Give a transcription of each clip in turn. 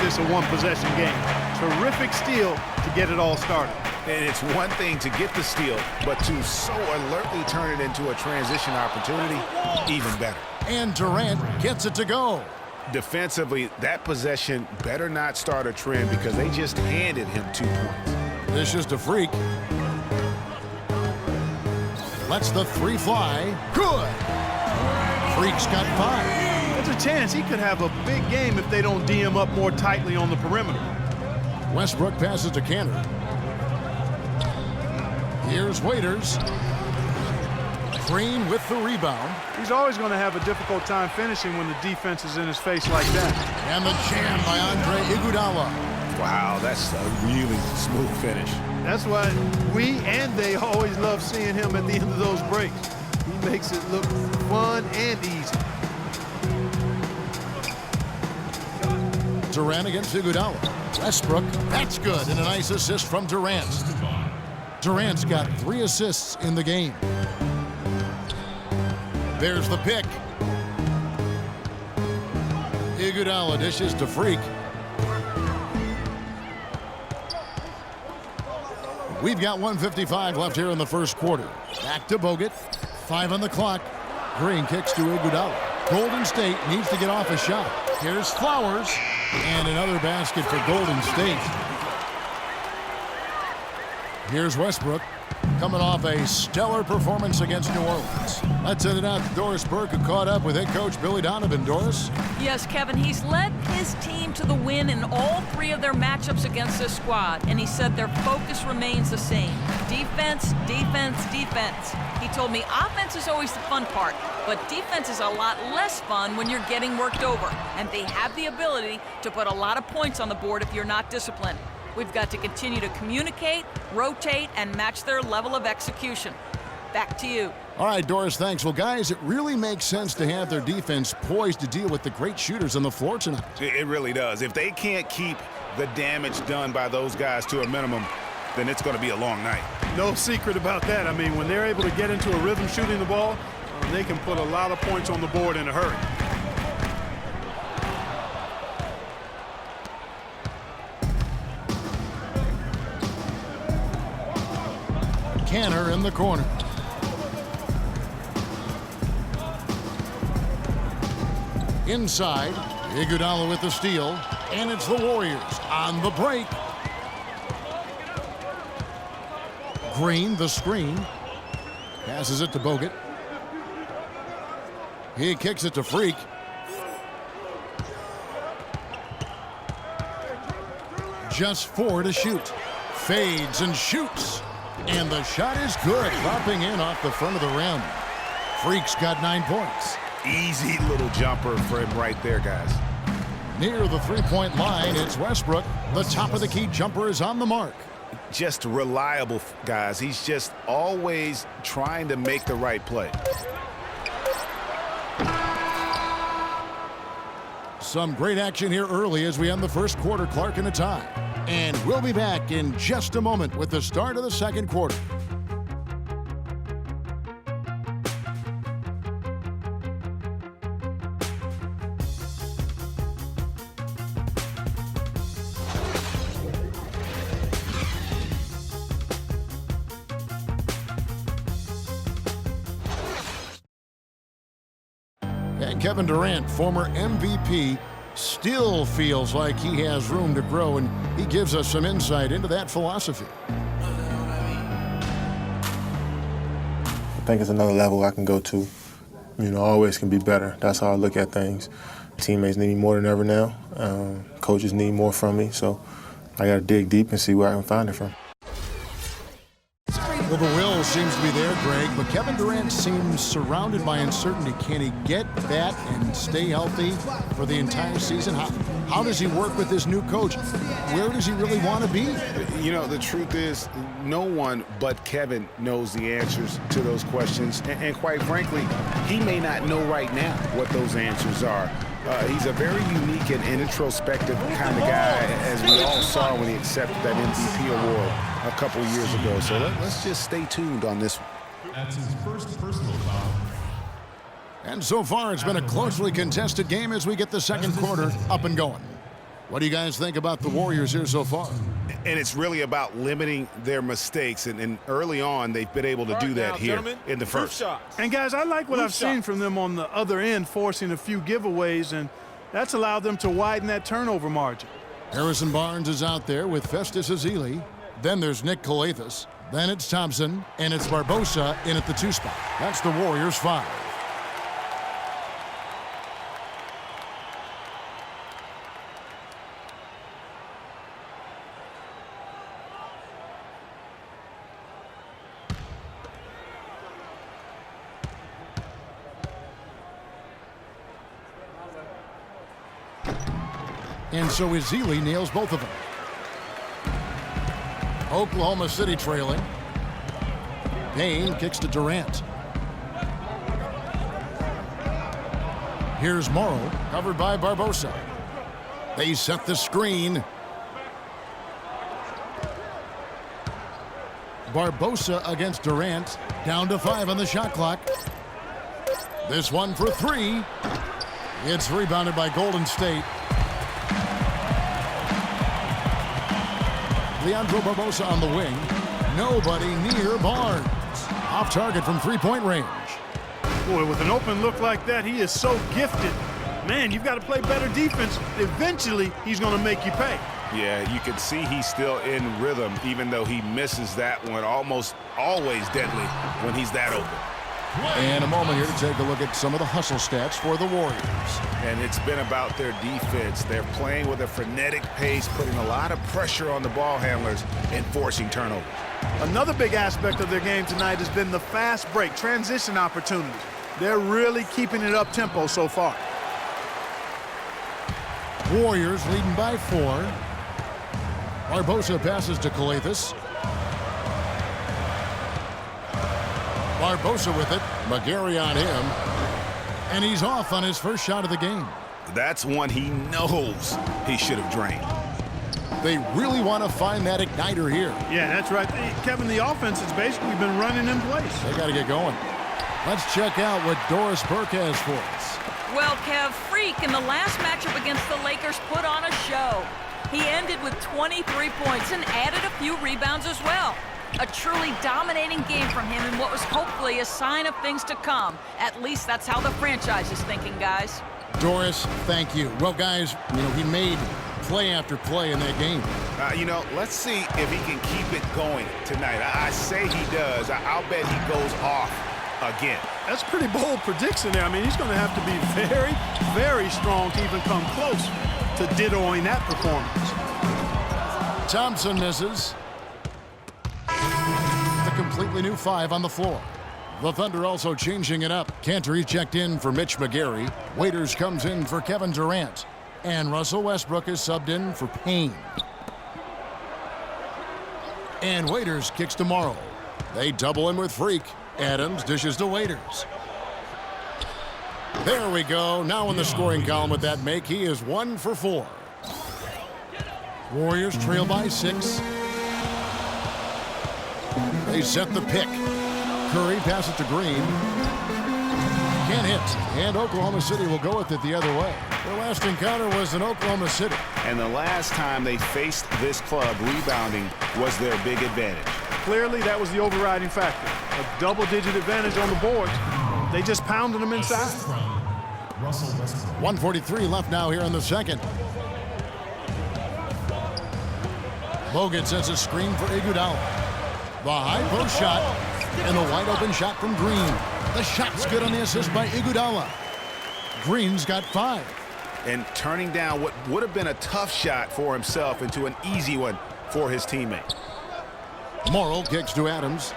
this a one-possession game. Terrific steal to get it all started. And it's one thing to get the steal, but to so alertly turn it into a transition opportunity, even better. And Durant gets it to go. Defensively, that possession better not start a trend because they just handed him 2 points. This is to Freak. Lets the three fly. Good. Freak's got 5. There's a chance he could have a big game if they don't D him up more tightly on the perimeter. Westbrook passes to Kanter. Here's Waiters. Green with the rebound. He's always going to have a difficult time finishing when the defense is in his face like that. And the jam by Andre Iguodala. Wow, that's a really smooth finish. That's why we and they always love seeing him at the end of those breaks. He makes it look fun and easy. Durant against Iguodala. Westbrook, that's good, and a nice assist from Durant. Durant's got 3 assists in the game. There's the pick. Iguodala dishes to Freak. We've got 1:55 left here in the first quarter. Back to Bogut. 5 on the clock. Green kicks to Iguodala. Golden State needs to get off a shot. Here's Flowers. And another basket for Golden State. Here's Westbrook, coming off a stellar performance against New Orleans. Let's send it out to Doris Burke, who caught up with head coach Billy Donovan. Doris? Yes, Kevin, he's led his team to the win in all 3 of their matchups against this squad, and he said their focus remains the same. Defense, defense, defense. He told me offense is always the fun part, but defense is a lot less fun when you're getting worked over, and they have the ability to put a lot of points on the board if you're not disciplined. We've got to continue to communicate, rotate, and match their level of execution. Back to you. All right, Doris, thanks. Well, guys, it really makes sense to have their defense poised to deal with the great shooters on the floor tonight. It really does. If they can't keep the damage done by those guys to a minimum, then it's going to be a long night. No secret about that. I mean, when they're able to get into a rhythm shooting the ball, they can put a lot of points on the board in a hurry. Kanter in the corner. Inside, Iguodala with the steal, and it's the Warriors on the break. Green, the screen. Passes it to Bogut. He kicks it to Freak. Just 4 to shoot. Fades and shoots. And the shot is good, dropping in off the front of the rim. Freak's got 9 points. Easy little jumper for him right there, guys. Near the three-point line, it's Westbrook. The top of the key jumper is on the mark. Just reliable, guys. He's just always trying to make the right play. Some great action here early as we end the first quarter. Clark in a tie. And we'll be back in just a moment with the start of the second quarter. And Kevin Durant, former MVP, still feels like he has room to grow, and he gives us some insight into that philosophy. I think it's another level I can go to. You know, always can be better. That's how I look at things. Teammates need me more than ever now. Coaches need more from me, so I got to dig deep and see where I can find it from. Well, the will seems to be there, Greg, but Kevin Durant seems surrounded by uncertainty. Can he get that and stay healthy for the entire season? How does he work with this new coach? Where does he really want to be? You know, the truth is, no one but Kevin knows the answers to those questions. And quite frankly, he may not know right now what those answers are. He's a very unique and introspective kind of guy, as we all saw when he accepted that MVP award a couple of years ago. So let's just stay tuned on this one. That's his first personal foul. And so far, it's been a closely contested game as we get the second quarter up and going. What do you guys think about the Warriors here so far? And it's really about limiting their mistakes. And early on, they've been able to do that here in the first. And, guys, I like what I've seen from them on the other end, forcing a few giveaways, and that's allowed them to widen that turnover margin. Harrison Barnes is out there with Festus Ezeli. Then there's Nick Calathis. Then it's Thompson, and it's Barbosa in at the 2 spot. That's the Warriors' 5. And so Ezeli nails both of them. Oklahoma City trailing. Payne kicks to Durant. Here's Morrow, covered by Barbosa. They set the screen. Barbosa against Durant. Down to 5 on the shot clock. This one for 3. It's rebounded by Golden State. Leandro Barbosa on the wing. Nobody near Barnes. Off target from 3-point range. Boy, with an open look like that, he is so gifted. Man, you've got to play better defense. Eventually, he's going to make you pay. Yeah, you can see he's still in rhythm, even though he misses that one. Almost always deadly when he's that open. And a moment here to take a look at some of the hustle stats for the Warriors. And it's been about their defense. They're playing with a frenetic pace, putting a lot of pressure on the ball handlers and forcing turnovers. Another big aspect of their game tonight has been the fast break, transition opportunities. They're really keeping it up tempo so far. Warriors leading by 4. Barbosa passes to Calathis. Barbosa with it. McGarry on him. And he's off on his first shot of the game. That's one he knows he should have drained. They really want to find that igniter here. Yeah, that's right. Kevin, the offense has basically been running in place. They got to get going. Let's check out what Doris Burke has for us. Well, Kev, Freak in the last matchup against the Lakers put on a show. He ended with 23 points and added a few rebounds as well. A truly dominating game from him in what was hopefully a sign of things to come. At least that's how the franchise is thinking, guys. Doris, thank you. Well, guys, he made play after play in that game. Let's see if he can keep it going tonight. I say he does. I'll bet he goes off again. That's a pretty bold prediction there. I mean, he's going to have to be very, very strong to even come close to dittoing that performance. Thompson misses. A completely new 5 on the floor. The Thunder also changing it up. Cantor checked in for Mitch McGarry. Waiters comes in for Kevin Durant. And Russell Westbrook is subbed in for Payne. And Waiters kicks to Morrow. They double him with Freak. Adams dishes to Waiters. There we go. Now in the scoring column with that make, he is 1 for 4. Warriors trail by 6. They set the pick. Curry passes to Green. Can't hit. And Oklahoma City will go with it the other way. Their last encounter was in Oklahoma City. And the last time they faced this club, rebounding was their big advantage. Clearly, that was the overriding factor. A double-digit advantage on the board. They just pounded them inside. Russell Westbrook. 1:43 left now here in the second. Bogut sets a screen for Iguodala. The high post shot and the wide open shot from Green. The shot's good on the assist by Iguodala. Green's got 5. And turning down what would have been a tough shot for himself into an easy one for his teammate. Morrow kicks to Adams.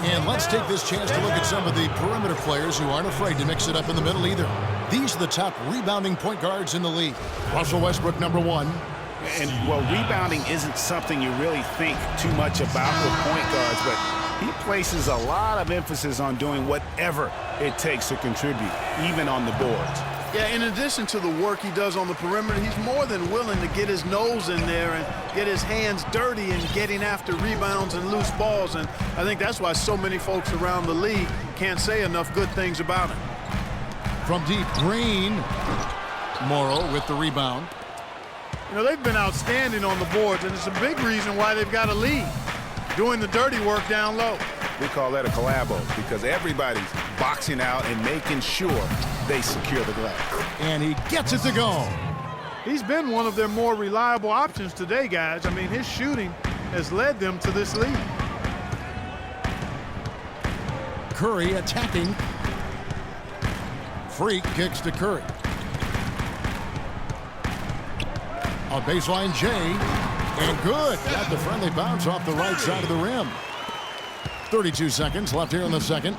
And let's take this chance to look at some of the perimeter players who aren't afraid to mix it up in the middle either. These are the top rebounding point guards in the league. Russell Westbrook, number 1. And, well, rebounding isn't something you really think too much about with point guards, but he places a lot of emphasis on doing whatever it takes to contribute, even on the boards. Yeah, in addition to the work he does on the perimeter, he's more than willing to get his nose in there and get his hands dirty in getting after rebounds and loose balls. And I think that's why so many folks around the league can't say enough good things about him. From deep, Green. Morrow with the rebound. You know, they've been outstanding on the boards, and it's a big reason why they've got a lead, doing the dirty work down low. We call that a collabo because everybody's boxing out and making sure they secure the glass. And he gets it to go. He's been one of their more reliable options today, guys. I mean, his shooting has led them to this lead. Curry attacking. Freak kicks to Curry. A baseline J. And good. Got the friendly bounce off the right side of the rim. 32 seconds left here in the second.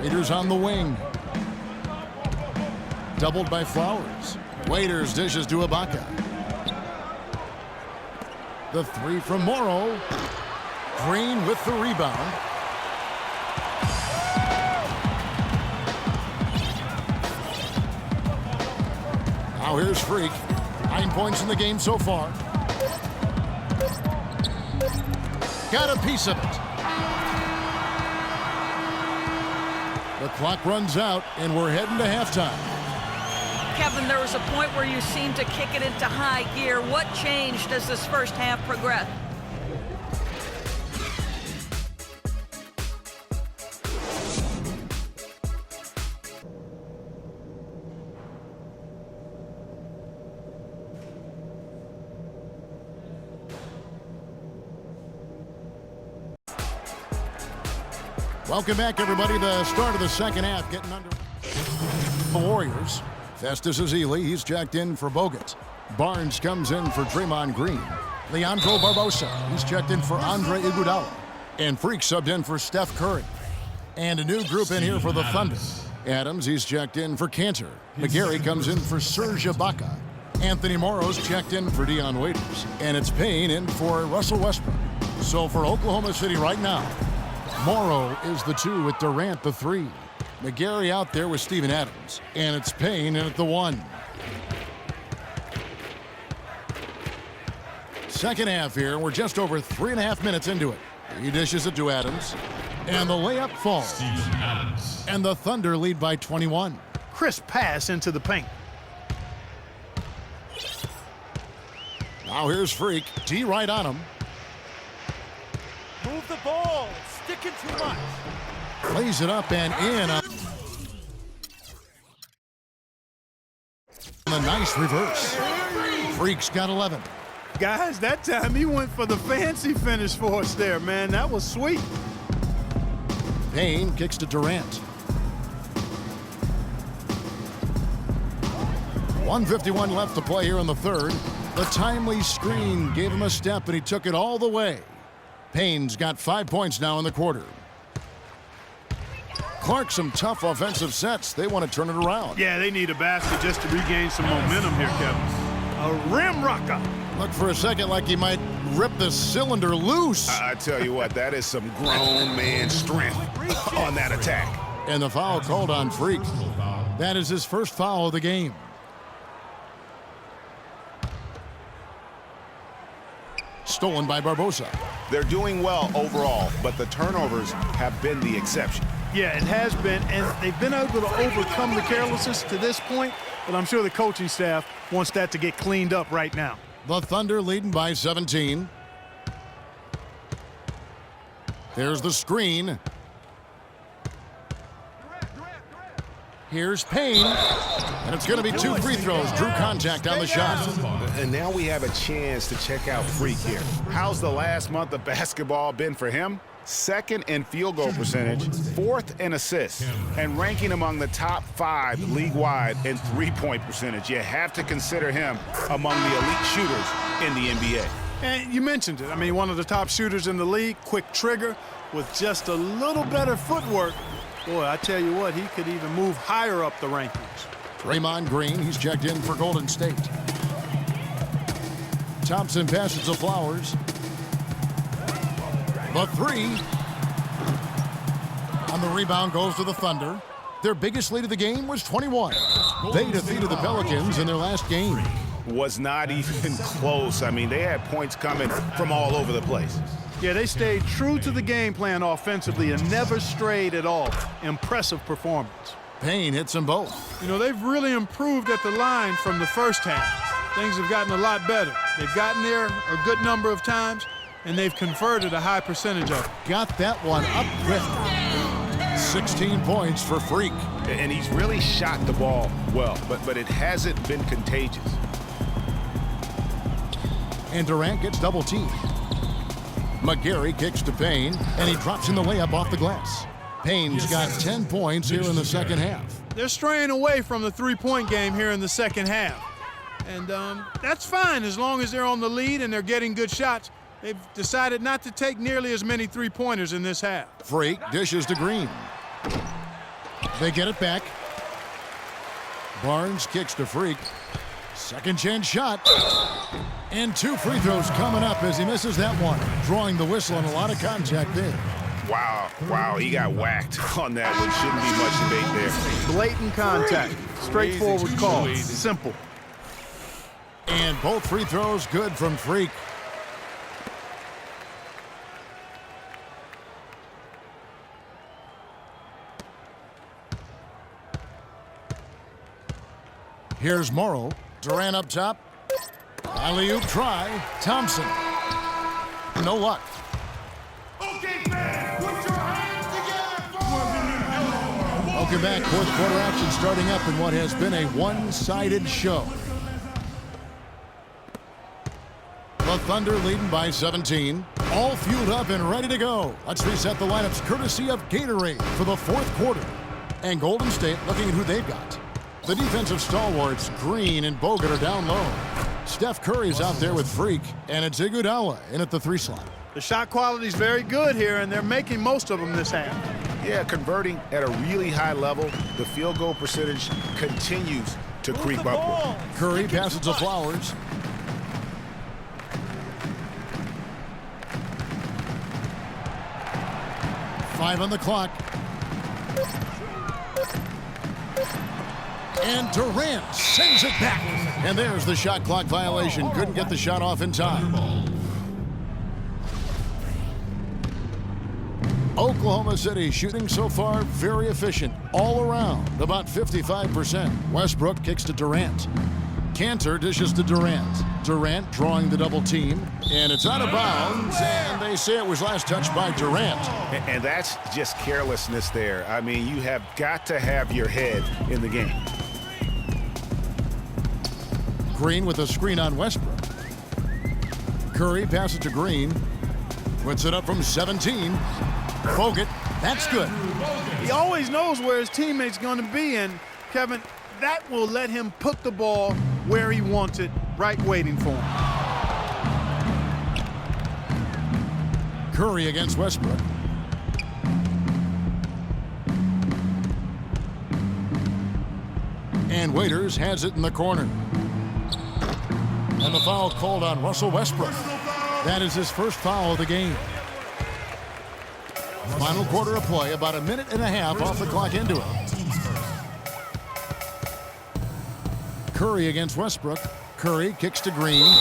Waiters on the wing. Doubled by Flowers. Waiters dishes to Ibaka. The three from Morrow. Green with the rebound. Now here's Freak. 9 points in the game so far. Got a piece of it. The clock runs out, and we're heading to halftime. Kevin, there was a point where you seemed to kick it into high gear. What changed as this first half progressed? Welcome back, everybody. The start of the second half getting under the Warriors. Festus Ezeli, he's checked in for Bogut. Barnes comes in for Draymond Green. Leandro Barbosa, he's checked in for Andre Iguodala. And Freak subbed in for Steph Curry. And a new group in here for the Thunder. Adams, he's checked in for Cantor. McGarry comes in for Serge Ibaka. Anthony Morrow's checked in for Dion Waiters. And it's Payne in for Russell Westbrook. So for Oklahoma City right now, Morrow is the 2 with Durant the 3. McGarry out there with Steven Adams. And it's Payne in at the 1. Second half here. We're just over 3.5 minutes into it. He dishes it to Adams. And the layup falls. And the Thunder lead by 21. Crisp pass into the paint. Now here's Freak. D right on him. Move the ball. Sticking too much. Plays it up and in. A nice reverse. Freak's got 11. Guys, that time he went for the fancy finish for us there, man. That was sweet. Payne kicks to Durant. 1:51 left to play here in the third. The timely screen gave him a step, and he took it all the way. Payne's got 5 points now in the quarter. Clark, some tough offensive sets. They want to turn it around. Yeah, they need a basket just to regain some momentum here, Kevin. A rim rocker. Looked for a second like he might rip the cylinder loose. I tell you what, that is some grown man strength on that attack. And the foul called on Freak. That is his first foul of the game. Stolen by Barbosa. They're doing well overall, but the turnovers have been the exception. Yeah, it has been, and they've been able to overcome the carelessness to this point, but I'm sure the coaching staff wants that to get cleaned up right now. The Thunder leading by 17. There's the screen. Here's Payne. And it's going to be 2 free throws. Drew contact on the shot. And now we have a chance to check out Freak here. How's the last month of basketball been for him? Second in field goal percentage, 4th in assists, and ranking among the top 5 league-wide in three-point percentage. You have to consider him among the elite shooters in the NBA. And you mentioned it. I mean, one of the top shooters in the league, quick trigger, with just a little better footwork. Boy, I tell you what, he could even move higher up the rankings. Draymond Green, he's checked in for Golden State. Thompson passes to Flowers. The 3. On the rebound goes to the Thunder. Their biggest lead of the game was 21. They defeated the Pelicans in their last game. Was not even close. I mean, they had points coming from all over the place. Yeah, they stayed true to the game plan offensively and never strayed at all. Impressive performance. Payne hits them both. You know, they've really improved at the line from the first half. Things have gotten a lot better. They've gotten there a good number of times, and they've converted a high percentage of it. Got that one up quick. 16 points for Freak. And he's really shot the ball well, but it hasn't been contagious. And Durant gets double teamed. McGarry kicks to Payne, and he drops in the layup off the glass. Payne's got 10 points here in the second half. They're straying away from the three-point game here in the second half. And that's fine as long as they're on the lead and they're getting good shots. They've decided not to take nearly as many three-pointers in this half. Freak dishes to Green. They get it back. Barnes kicks to Freak. Second chance shot. And 2 free throws coming up as he misses that one. Drawing the whistle and a lot of contact there. Wow, he got whacked on that one. Shouldn't be much debate there. Blatant contact. Straightforward call. Simple. And both free throws good from Freak. Here's Morrow. Durant up top. Alley-oop try. Thompson. No luck. Welcome back. Fourth quarter action starting up in what has been a one-sided show. The Thunder leading by 17. All fueled up and ready to go. Let's reset the lineups courtesy of Gatorade for the fourth quarter. And Golden State looking at who they've got. The defensive stalwarts, Green and Bogut, are down low. Steph Curry's out there with Freak, and it's Iguodala in at the 3 slot. The shot quality is very good here, and they're making most of them this half. Yeah, converting at a really high level. The field goal percentage continues to creep upward. Curry passes to Flowers. Five on the clock. And Durant sends it back. And there's the shot clock violation. Couldn't get the shot off in time. Oklahoma City shooting so far very efficient all around, about 55%. Westbrook kicks to Durant. Cantor dishes to Durant. Durant drawing the double team, and it's out of bounds, and they say it was last touched by Durant. And that's just carelessness there. I mean, you have got to have your head in the game. Green with a screen on Westbrook. Curry passes to Green. Puts it up from 17. Bogut, that's good. He always knows where his teammate's going to be, and Kevin, that will let him put the ball where he wants it, right waiting for him. Curry against Westbrook. And Waiters has it in the corner. And the foul called on Russell Westbrook. That is his first foul of the game. Final quarter of play, about a minute and a half off the clock into it. Curry against Westbrook. Curry kicks to Green.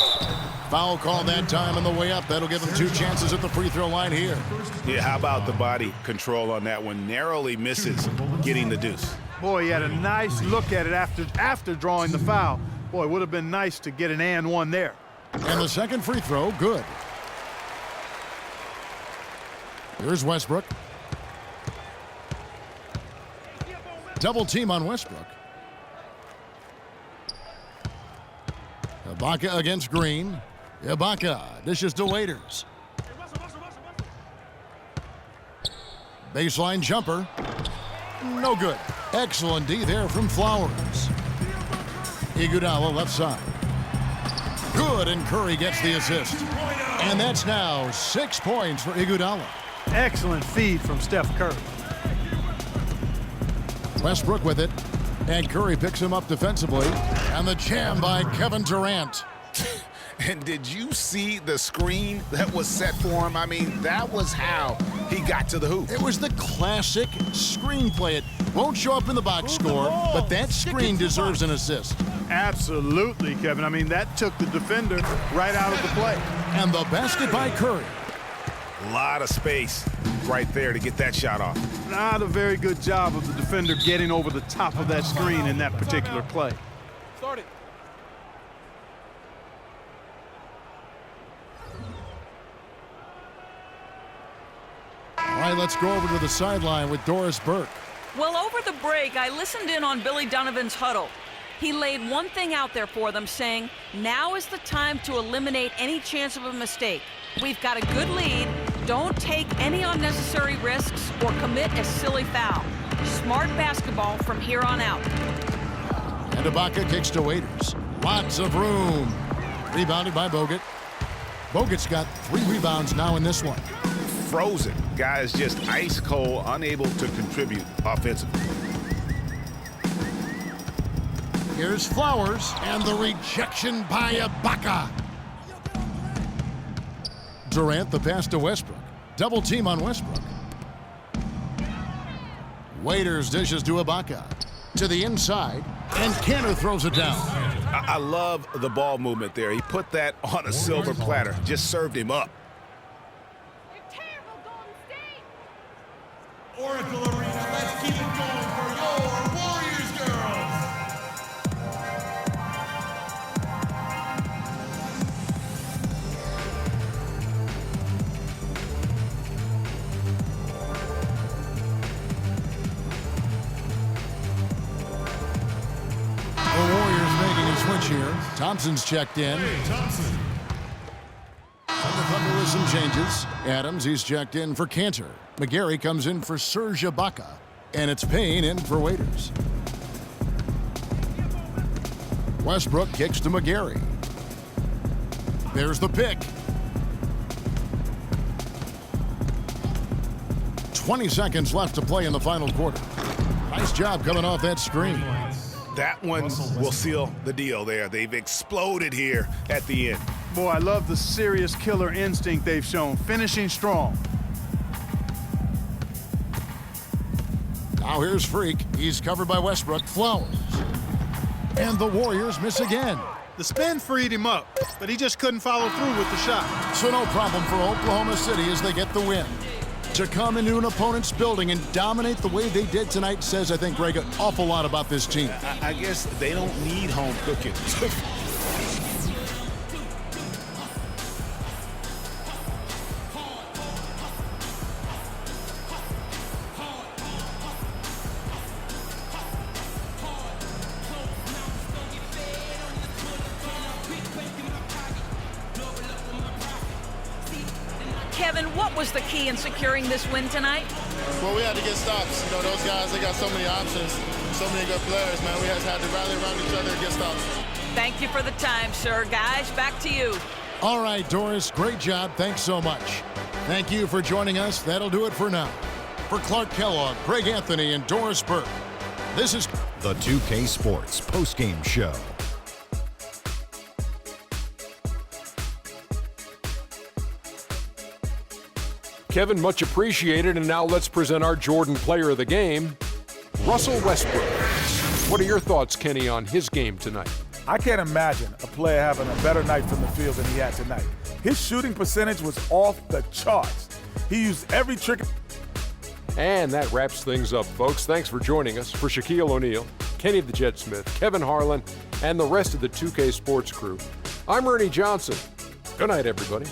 Foul call that time on the way up. That'll give him 2 chances at the free throw line here. Yeah, how about the body control on that one? Narrowly misses getting the deuce. Boy, he had a nice look at it after drawing the foul. Boy, it would have been nice to get an and one there. And the second free throw, good. Here's Westbrook. Double team on Westbrook. Ibaka against Green. Ibaka dishes to Waiters. Baseline jumper. No good. Excellent D there from Flowers. Iguodala left side. Good, and Curry gets the assist. And that's now 6 points for Iguodala. Excellent feed from Steph Curry. Westbrook with it. And Curry picks him up defensively. And the jam by Kevin Durant. And did you see the screen that was set for him? I mean, that was how he got to the hoop. It was the classic screenplay. It won't show up in the box score, but that screen deserves an assist. Absolutely, Kevin. I mean, that took the defender right out of the play. And the basket by Curry. A lot of space right there to get that shot off. Not a very good job of the defender getting over the top of that screen in that particular play. Start it. All right, let's go over to the sideline with Doris Burke. Well, over the break, I listened in on Billy Donovan's huddle. He laid one thing out there for them, saying, now is the time to eliminate any chance of a mistake. We've got a good lead. Don't take any unnecessary risks or commit a silly foul. Smart basketball from here on out. And Ibaka kicks to Waiters. Lots of room. Rebounded by Bogut. Bogut's got 3 rebounds now in this one. Frozen. Guys just ice cold, unable to contribute offensively. Here's Flowers, and the rejection by Ibaka. Durant the pass to Westbrook. Double team on Westbrook. Waiters dishes to Ibaka. To the inside, and Kanter throws it down. I love the ball movement there. He put that on a silver platter. Just served him up. Oracle Arena, let's keep it going for your Warriors girls. The Warriors making a switch here. Thompson's checked in. Thompson. And the Thunder with some changes. Adams, he's checked in for Kanter. McGarry comes in for Serge Ibaka. And it's Payne in for Waiters. Westbrook kicks to McGarry. There's the pick. 20 seconds left to play in the final quarter. Nice job coming off that screen. That one will seal the deal there. They've exploded here at the end. Boy, I love the serious killer instinct they've shown, finishing strong. Now here's Freak. He's covered by Westbrook. Flowers. And the Warriors miss again. The spin freed him up, but he just couldn't follow through with the shot. So no problem for Oklahoma City as they get the win. To come into an opponent's building and dominate the way they did tonight says, I think, Greg, an awful lot about this team. I guess they don't need home cooking. Kevin, what was the key in securing this win tonight? Well, we had to get stops. You know, those guys, they got so many options, so many good players, man. We just had to rally around each other and get stops. Thank you for the time, sir. Guys, back to you. All right, Doris, great job. Thanks so much. Thank you for joining us. That'll do it for now. For Clark Kellogg, Greg Anthony, and Doris Burke, this is the 2K Sports postgame show. Kevin, much appreciated. And now let's present our Jordan Player of the Game, Russell Westbrook. What are your thoughts, Kenny, on his game tonight? I can't imagine a player having a better night from the field than he had tonight. His shooting percentage was off the charts. He used every trick. And that wraps things up, folks. Thanks for joining us. For Shaquille O'Neal, Kenny the Jet Smith, Kevin Harlan, and the rest of the 2K Sports crew, I'm Ernie Johnson. Good night, everybody.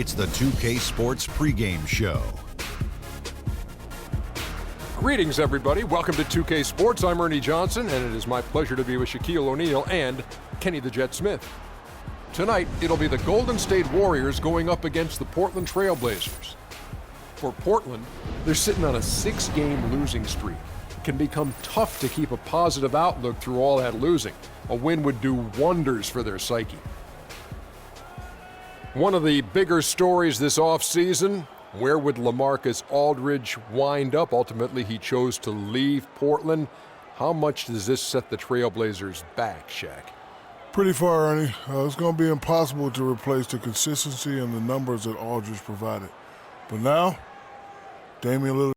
It's the 2K Sports pregame show. Greetings, everybody. Welcome to 2K Sports. I'm Ernie Johnson, and it is my pleasure to be with Shaquille O'Neal and Kenny the Jet Smith. Tonight, it'll be the Golden State Warriors going up against the Portland Trail Blazers. For Portland, they're sitting on a 6-game losing streak. It can become tough to keep a positive outlook through all that losing. A win would do wonders for their psyche. One of the bigger stories this offseason, where would LaMarcus Aldridge wind up? Ultimately, he chose to leave Portland. How much does this set the Trailblazers back, Shaq? Pretty far, Ernie. It's going to be impossible to replace the consistency and the numbers that Aldridge provided. But now, Damian Lillard.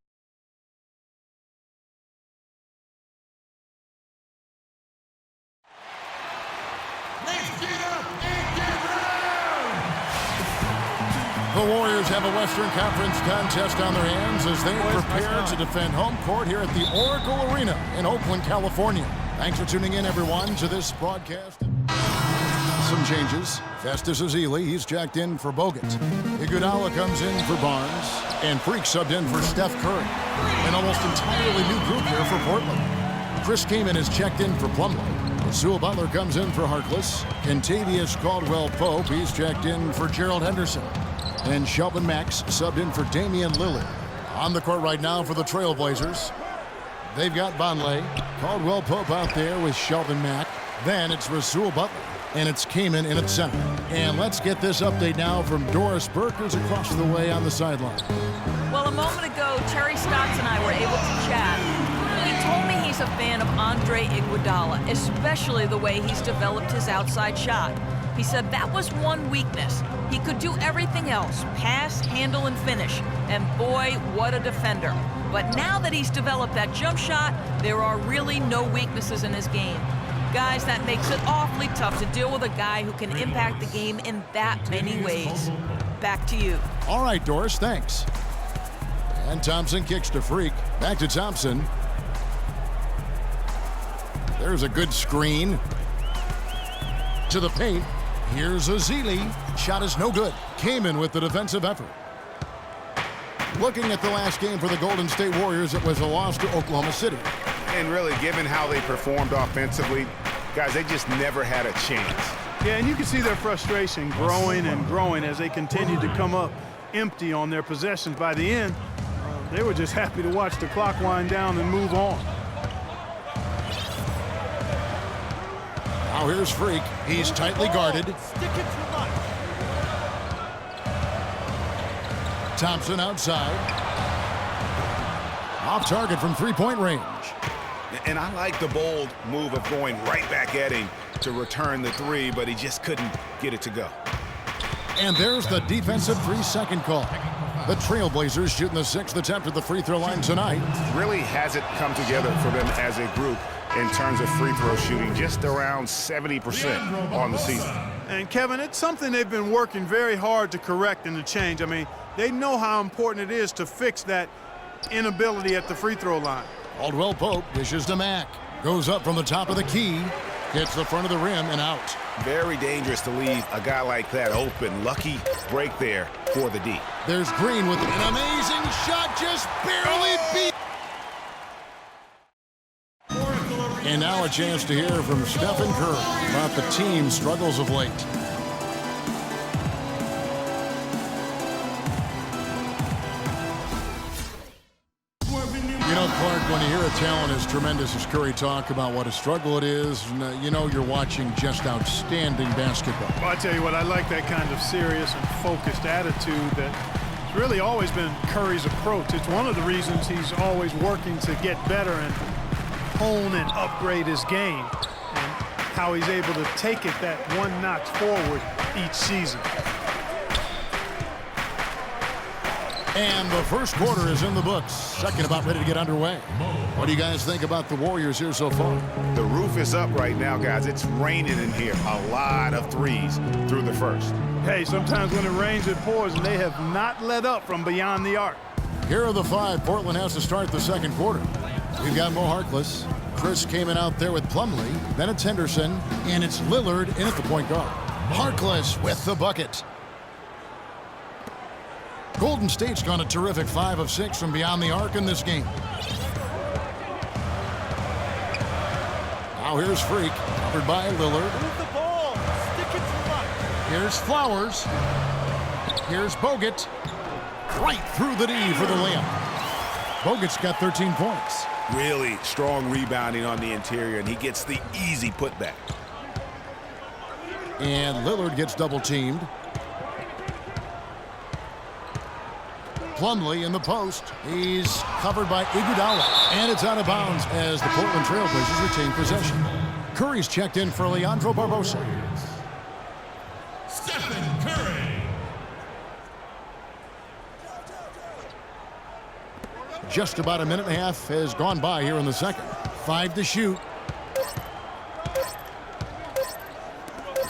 The Warriors have a Western Conference contest on their hands as they prepare to defend home court here at the Oracle Arena in Oakland, California. Thanks for tuning in, everyone, to this broadcast. Some changes. Festus Ezeli, he's jacked in for Bogut. Iguodala comes in for Barnes, and Freak subbed in for Steph Curry. An almost entirely new group here for Portland. Chris Kaman is checked in for Plumlee. Rasul Butler comes in for Harkless. Kentavious Caldwell-Pope, he's checked in for Gerald Henderson. And Shelvin Max subbed in for Damian Lillard. On the court right now for the Trailblazers, they've got Vonleh, Caldwell-Pope out there with Shelvin Mack. Then it's Rasul Butler, and it's Kaman in at center. And let's get this update now from Doris Burke, who's across the way on the sideline. Well, a moment ago, Terry Stotts and I were able to chat. He told me he's a fan of Andre Iguodala, especially the way he's developed his outside shot. He said that was one weakness. He could do everything else, pass, handle, and finish. And boy, what a defender. But now that he's developed that jump shot, there are really no weaknesses in his game. Guys, that makes it awfully tough to deal with a guy who can impact the game in that many ways. Back to you. All right, Doris, thanks. And Thompson kicks to Freak. Back to Thompson. There's a good screen. To the paint. Here's Ezeli. Shot is no good. Kaman with the defensive effort. Looking at the last game for the Golden State Warriors, it was a loss to Oklahoma City. And really, given how they performed offensively, guys, they just never had a chance. Yeah, and you can see their frustration growing and growing as they continued to come up empty on their possessions. By the end, they were just happy to watch the clock wind down and move on. Now here's Freak. He's tightly guarded. Sticking too much. Thompson outside. Off target from three-point range. And I like the bold move of going right back at him to return the three, but he just couldn't get it to go. And there's the defensive 3-second call. The Trailblazers shooting the 6th attempt at the free throw line tonight. Really hasn't come together for them as a group in terms of free throw shooting, just around 70% on the season. And Kevin, it's something they've been working very hard to correct and to change. I mean, they know how important it is to fix that inability at the free throw line. Caldwell-Pope dishes to Mack. Goes up from the top of the key. Hits the front of the rim and out. Very dangerous to leave a guy like that open. Lucky break there for the D. There's Green with an amazing shot, just barely beat. And now a chance to hear from Stephen Curry about the team's struggles of late. You know, Clark, when you hear a talent as tremendous as Curry talk about what a struggle it is, you know you're watching just outstanding basketball. Well, I tell you what, I like that kind of serious and focused attitude that's really always been Curry's approach. It's one of the reasons he's always working to get better and hone and upgrade his game, and how he's able to take it that one notch forward each season. And the first quarter is in the books. Second about ready to get underway. What do you guys think about the Warriors here so far? The roof is up right now, guys. It's raining in here. A lot of threes through the first. Hey, sometimes when it rains, it pours, and they have not let up from beyond the arc. Here are the 5 Portland has to start the second quarter. We've got Mo Harkless. Chris Kaman out there with Plumlee. Then it's Henderson, and it's Lillard in at the point guard. Harkless with the bucket. Golden State's gone a terrific 5 of 6 from beyond the arc in this game. Now here's Freak, covered by Lillard. Move the ball. Stick it too much. Here's Flowers. Here's Bogut. Right through the D for the layup. Bogut's got 13 points. Really strong rebounding on the interior, and he gets the easy putback. And Lillard gets double-teamed. Plumlee in the post. He's covered by Iguodala. And it's out of bounds as the Portland Trailblazers retain possession. Curry's checked in for Leandro Barbosa. Stephen Curry. Just about a minute and a half has gone by here in the second. 5 to shoot.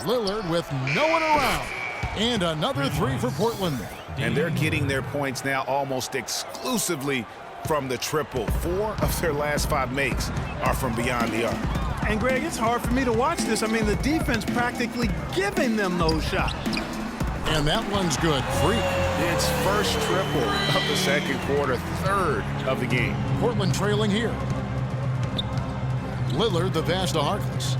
Lillard with no one around. And another 3 for Portland. And they're getting their points now almost exclusively from the triple. 4 of their last 5 makes are from beyond the arc. And Greg, it's hard for me to watch this. I mean, the defense practically giving them those shots. And that one's good. Freak. It's first triple of the second quarter, 3rd of the game. Portland trailing here. Lillard, the pass to Harkless.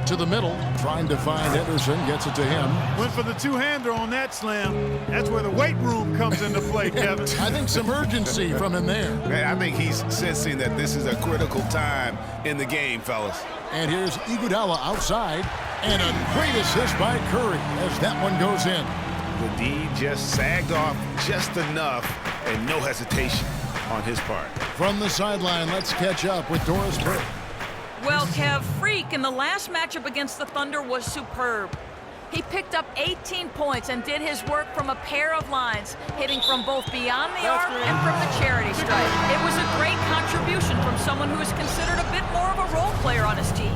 To the middle, trying to find Henderson, gets it to him. Went for the two-hander on that slam. That's where the weight room comes into play, Kevin. I think some urgency from him there. Man, I think he's sensing that this is a critical time in the game, fellas. And here's Iguodala outside. And a great assist by Curry as that one goes in. The D just sagged off just enough, and no hesitation on his part. From the sideline, let's catch up with Doris Burke. Well, Kev, Freak in the last matchup against the Thunder was superb. He picked up 18 points and did his work from a pair of lines, hitting from both beyond the arc and from the charity stripe. It was a great contribution from someone who is considered a bit more of a role player on his team.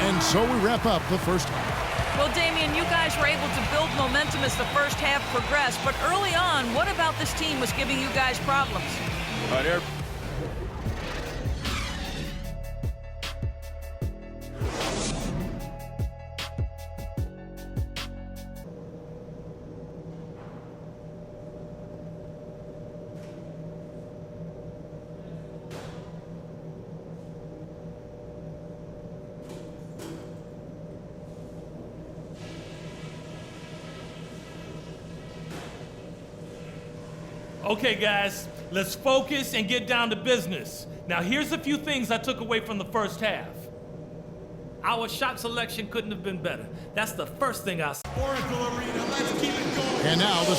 And so we wrap up the first half. Well, Damian, you guys were able to build momentum as the first half progressed, but early on, what about this team was giving you guys problems? Okay, guys, let's focus and get down to business. Now, here's a few things I took away from the first half. Our shot selection couldn't have been better. That's the first thing I said. And now the